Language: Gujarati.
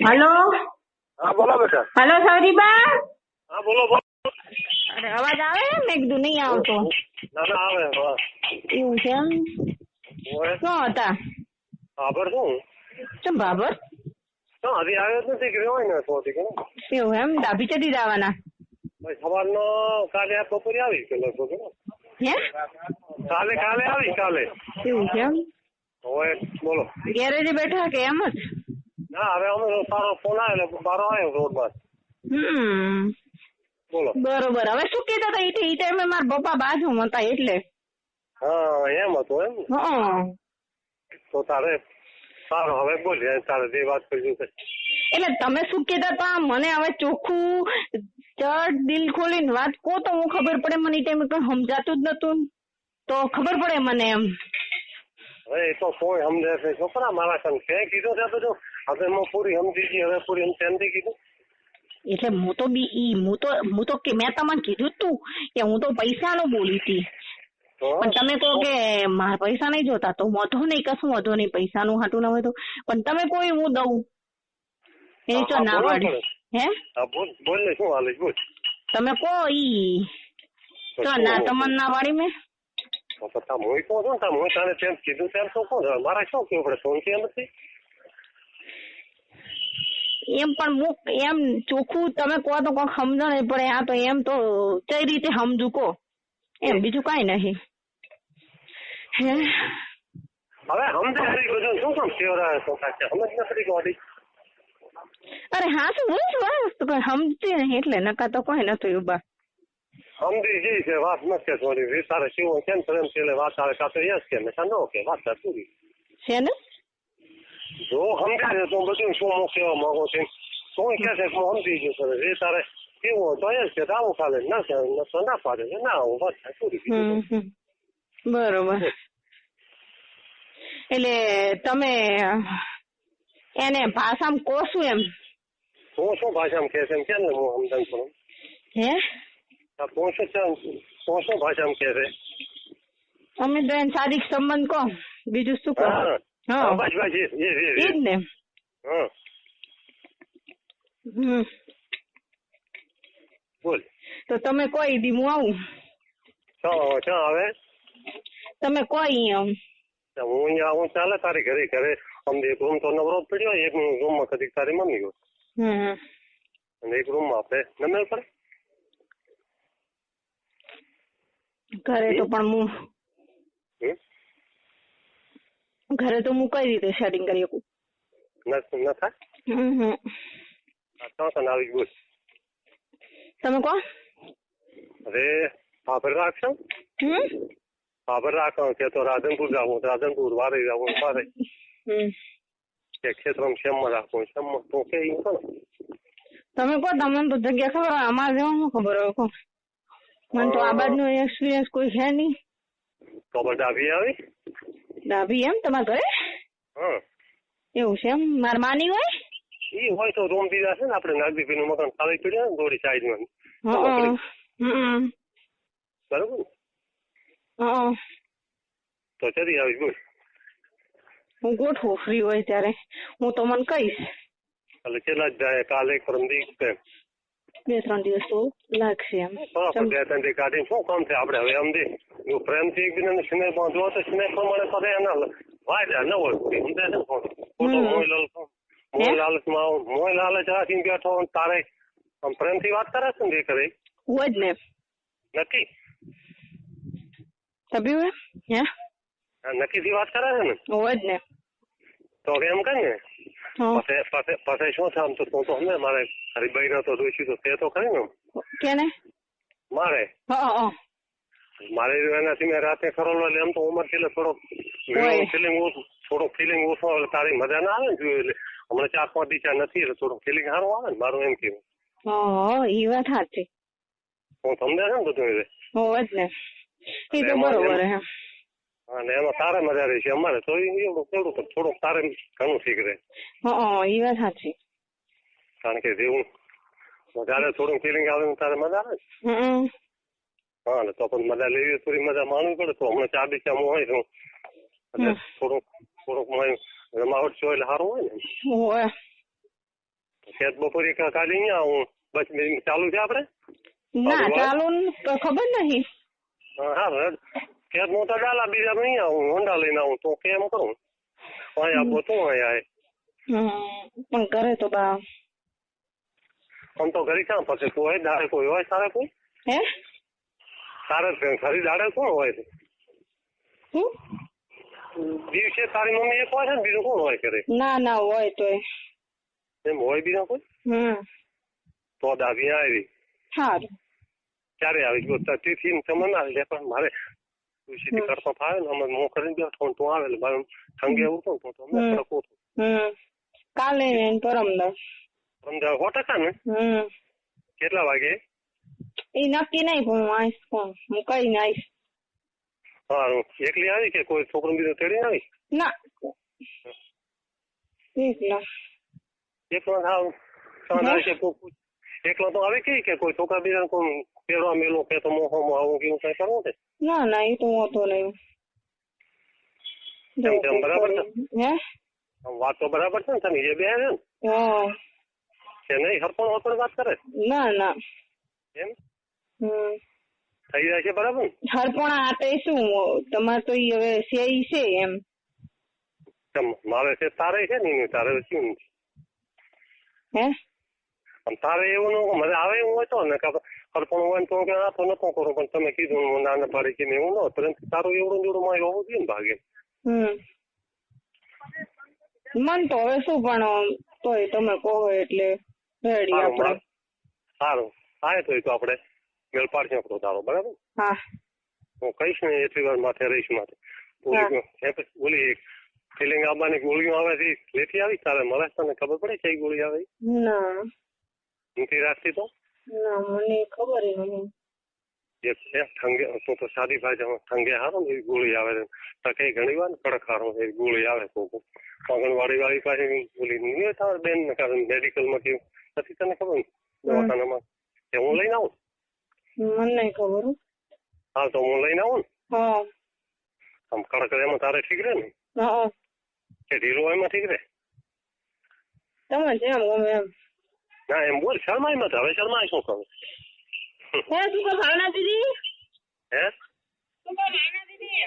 હલો. હા બોલો બેટા. હલો સૌરીબા. હા બોલો બોલો. અરે અવાજ આવે? મેં કીધું નહીં આવતો. ના ના આવે. હા એવું છે એમ? શું હતા? ખબર શું ચમ બાબર? તો હજી આવ્યો જ નથી કે હોય ને તો કે એવું એમ? ડાભી ચડી જવાના? સવારનો કાલે આ બપોરે આવી કે લગભગ હે? કાલે આવી કાલે. એવું છે એમ? હવે બોલો. ગેરેજે બેઠા કે એમ જ? ના હવે અમે તારો ફોન આવ્યો બારો આવ્યો રોડમાં. બોલો. બરોબર. હવે શું કહેતા હતા? એ ટાઈમે મારા પપ્પા બાજુમાં હતા એટલે. હા એમ હતું એમ. હા. તો તારે સારું હવે બોલ તારે જે વાત કરી છે. એટલે તમે શું કહેતા હતા? મને હવે ચોખ્ખું ચડ દિલ ખોલીને વાત કહો તો હું ખબર પડે. મને એ ટાઈમે કઈ સમજાતું જ નતું તો ખબર પડે મને એમ. હવે એ તો કોઈ સમજે છે છોકરા મારા સંગ છે કીધું છે તો જો હવે હું પૂરી સમજી ગઈ હવે પૂરી સમજી કીધું. એટલે હું તો કે મેં તમને કીધું તું કે હું તો પૈસા નો બોલી હતી. પણ તમે કહો કે મારા પૈસા નહીં જોતા તો વધો નહીં, કશું વધો નહીં, પૈસા નું હાટું ના હોય તો. પણ તમે કોઈ હું દઉં એની તો ના પાડી. હે બોલ ને શું હાલે બોલ. તમે કહો ઈ તો ના તમને ના પાડી મેં. હું તને તેમ કીધું તેમ તો કોણ મારે શું કેવું પડે ફોન કેમ નથી. એમ પણ એમ ચોખ્ખું તમે કહો તો કોઈ સમજો નહીં પડે. આ તો એમ તો કઈ રીતે સમજુ કહો એમ, બીજું કઈ નહીં. હે હવે સમજે બધું શું કામ સેવરા સમજ નથી ગોડી. અરે હા શું બોલ કઈ સમજતી નહીં એટલે નકા તો કોઈ નથી ઉભા. સમજી ગઈ છે વાત નથી થોડી તારે શિવ કેમ પ્રેમ છે વાત આવે કાતો યસ કે મેં ન કે વાત પૂરી છે ને. જો સમજાય તો બધું શું હું કહેવા માંગુ છું શું કે છે હું સમજી ગયું છે જે તારે કેવું તો યસ કે આવું ચાલે ના ના પાડે છે ના હું વાત પૂરી. બરોબર. એટલે તમે એને ભાષામાં કહો શું એમ? હું શું ભાષામાં કહે છે એમ કેમ ને હું સમજણ કરું. હે હું શું ભાષામાં કહે છે? અમે તો એને શારીરિક સંબંધ કહો, બીજું શું કહો? હા બસ એ જ ને. હા બોલ. તો તમે કોઈ દી હું આવું. ક્યાં આવે? તમે કોઈ આમ હું અહીંયા આવું ચાલે તારી ઘરે અમને એક રૂમ તો નવરો પડ્યો એક રૂમમાં કદી તારી મમ્મી ગયો અને એક રૂમમાં આપણે નમેલ પડે. ઘરે તો પણ ઘરે તો હું કઈ રીતે સેટિંગ કરી શકું? ન થાય. આવી બોલ. તમે કહો. અરે ખબર રાખશો ખબર રાખો કે તો રાધનપુર જાવું રાધનપુર વારે જાવું વારે કે ક્ષેત્રમાં શેમમાં રાખવું શેમમાં તો કે તમે કહો. તમને તો જગ્યા ખબર હોય, અમારે જેવું શું ખબર હોય? કહો. મને તો આ બાજુનો એક્સપિરિયન્સ કોઈ છે નહીં. તો ડાભી આવી ડાભી એમ તમારા ઘરે? એવું છે એમ? મારા માની હોય એ હોય તો રૂમ દીધા છે ને આપણે નાગદીપી નું મકાન ખાલી પડ્યું ને દોડી સાઈડમાં. બરોબર તો ચડી આવી બોલ. હું ગોઠવું ફ્રી હોય ત્યારે હું તો મને કહીશ. એટલે કેટલા જ જાય કાલે પરમદી 2-3 દિવસ તો લાગશે એમ. 2-3 દી કાઢીને શું કામ છે આપણે હવે અમદે જો પ્રેમથી એકબીજાને સ્નેહ બાંધવો તો સ્નેહ પ્રમાણે કરે એના વાયદા ન હોય સમજાય છે. ખોટો મોહ લાલચ રાખીને બેઠો તારે આમ પ્રેમથી વાત કરે છે ને કરે હોય જ ને નક્કી તબી હે નક્કી વાત કરે છે ને હોય જ ને. તો એમ કર ને પછી શું છે આમ તો તું તો હમે મારે તારી બહેનો તો જોઈશું તો તે તો ખરી ને કેને મારે મારે એનાથી મેં રાતે ખરોલો એટલે એમ તો ઉંમર છે એટલે થોડોક ફિલિંગ ઓછો એટલે તારી મજા ના આવે ને જોયું એટલે હમણાં 4-5 દિવસ નથી એટલે થોડું ફિલિંગ સારું આવે ને મારું એમ કેવું. એ વાત સાચી. હું સમજે છે ને બધું હોય જ ને. એ તો બરોબર હે. અને એમાં તારે મજા રહી છે અમારે તો એવું થોડુંક તારે ઘણું શીખરે. એ વાત સાચી. કારણ કે જેવું વધારે થોડું ફિલિંગ આવે તારે મજા આવે ને. હા ને તો પણ મજા લેવી થોડી મજા માણવી પડે. તો હમણાં 4 દિવસ હું હોય તો એટલે થોડુંક રમાવટ છો એટલે સારું હોય ને. ખેત બપોરે કાલે અહીંયા આવું બસ ચાલુ છે આપણે ના ચાલુ ખબર નહીં. હા ખેત હું તો ડાલા બીજા નહીં આવું હોન્ડા લઈને આવું તો કેમ કરું અહીંયા ગોતું અહીંયા પણ કરે તો બા આમ તો ઘરે ક્યાં પછી તું હોય દાડે કોઈ હોય તારે કોઈ હે તારે ઘરે દાડે કોણ હોય દિવસે તારી મમ્મી એક હોય છે ને બીજું કોણ હોય કરે? ના હોય તો એમ હોય બીજા કોઈ? તો દાદી આવી સારું ક્યારે આવી તિથિ તમે ના લે પણ મારે સીધી કરતો ફાવે ને અમે હું કરીને બેઠો તું આવે એટલે મારે ઠંગે ઉઠું તો અમે કડક ઉઠું કાલે પરમદાર 100% ને કેટલા વાગે એ નક્કી નહીં પણ હું આવીશ કોણ હું કઈ ને આવીશ. સારું એકલી આવી કે કોઈ છોકરો બીજો તેડી આવી? ના એકલો એકલો તો આવે કે કોઈ છોકરા બીજા કોઈ પેડવા મેલો કે તો મોહો આવું કેવું કઈ કરવું છે? ના એ તો હોતો નહીં. બરાબર છે વાત તો બરાબર છે ને તમે જે બે છે ને કે નહીં હરપણ વાત કરે? ના એમ થઈ જાય છે બરાબર? હરપણા આટે શું તમારે તો હવે સેઈ છે એમ મારે છે તારે છે ને તારે શું હે તારે એવું ન મને આવે એવું હોય તો ને હરપણ હોય ને તો આ તો નતો કરું પણ તમે કીધું નાના પાડી કે એવું ન પરંતુ તારું એવડું જોડું મારે હોવું જોઈએ ને ભાગે. મન તો હવે શું પણ તોય તમે કહો એટલે રેડી આપણે. સારું હા તો આપણે મેળ પાડશે આપણો તારો બરાબર? હા હું કહીશ ને એટલી વાર માથે રહીશ માથે ઓલી ફિલિંગ આવવાની ગોળીઓ આવે છે લેતી આવી તારે મળે તને ખબર પડે કઈ ગોળી આવે? ના નથી રાખતી તો? ના મને ખબર નહીં. ઠંગે તો સાદી ભાઈ ઠંગે હારો ને એવી ગોળી આવે છે કઈ ઘણી વાર કડક હારો એવી ગોળી આવે તો આંગણવાડી વાળી પાસે બોલી નહીં તારે બેન ને કારણ મેડિકલમાં કેવું નથી તને ખબર દવાખાનામાં કે હું લઈને આવું? મને નહીં ખબર. હા તો હું લઈને આવું ને હા આમ કડક એમાં તારે ઠીક રહે ને કે ઢીલો એમાં ઠીક રહે? તમે જેમ ગમે એમ. ના એમ બોલ શરમાઈ મત હવે શરમાય શું કરું? હે તું તો ભાવના દીદી હે તું તો ભાવના દીદી